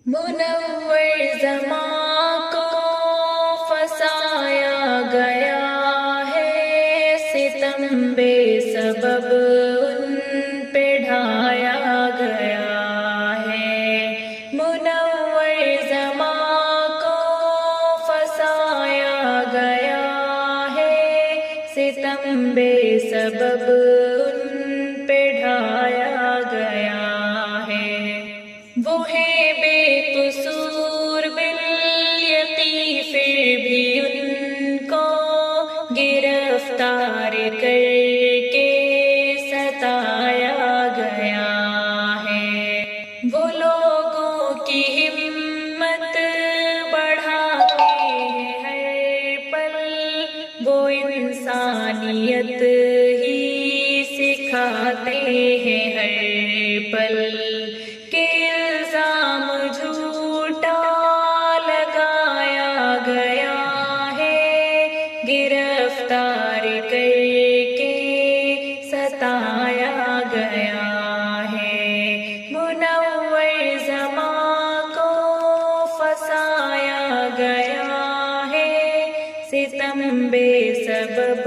منور زماں کو فسایا گیا ہے، ستم بے سبب ان پہ ڈھایا گیا ہے۔ منور زماں کو فسایا گیا ہے، ستم بے سبب ان پہ ڈھایا گیا ہے۔ وہ ہے بے قصور بالیقین، پھر بھی ان کو گرفتار کر کے ستایا گیا ہے۔ وہ لوگوں کی ہمت بڑھاتے ہیں ہر پل، وہ انسانیت ہی سکھاتے ہیں ہر پل۔ کہ الزام جھوٹا لگایا گیا ہے، گرفتار کر کے ستایا گیا ہے۔ منور زماں کو فسایا گیا ہے، ستم بے سبب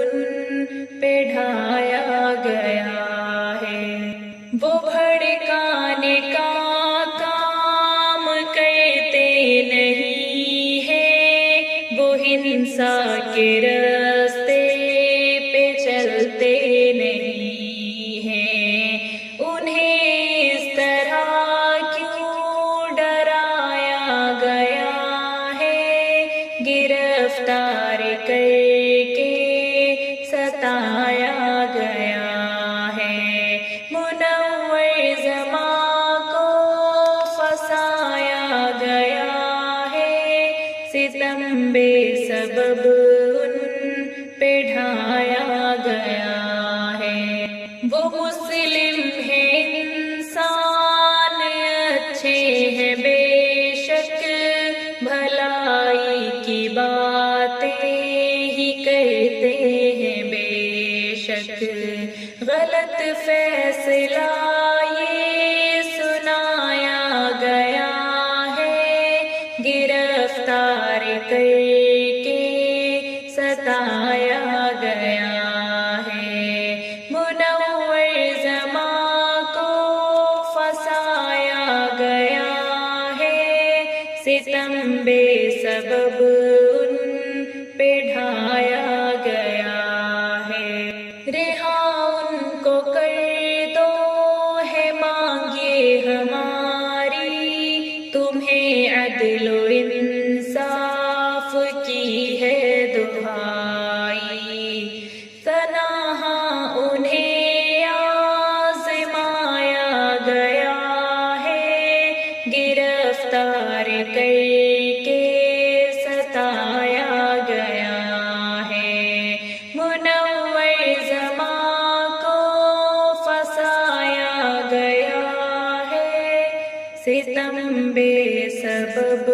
ان پہ ڈھایا گیا ہے۔ وہ بھڑکانے کا کام کرتے نہیں ہیں، وہ ہنسا کے راستے پہ چلتے نہیں ہیں۔ انہیں اس طرح کیوں ڈرایا گیا ہے، گرفتار کر کے ستایا گیا ہے۔ منور زماں کو فسایا گیا ہے، ستم بے سبب ان پہ ڈھایا گیا ہے۔ وہ مسلم ہیں انسان اچھے ہیں بے شک، بھلائی کی باتیں ہی کرتے ہیں بے شک۔ غلط فیصلہ یہ سنایا گیا ہے، گرفتار کر کے ستایا گیا ہے۔ منور زماں کو فسایا گیا ہے، ستم بے سبب ان پہ ڈھایا گیا ہے۔ رہا ان کو کر دو ہے مانگیے ہماری، تمہیں عدل و انصاف کی ہے دہائی۔ تنہا انہیں آزمایا گیا ہے، گرفتار کر کے ستایا گیا ہے۔ منور زماں کو فسایا گیا ہے، ستم بے سبب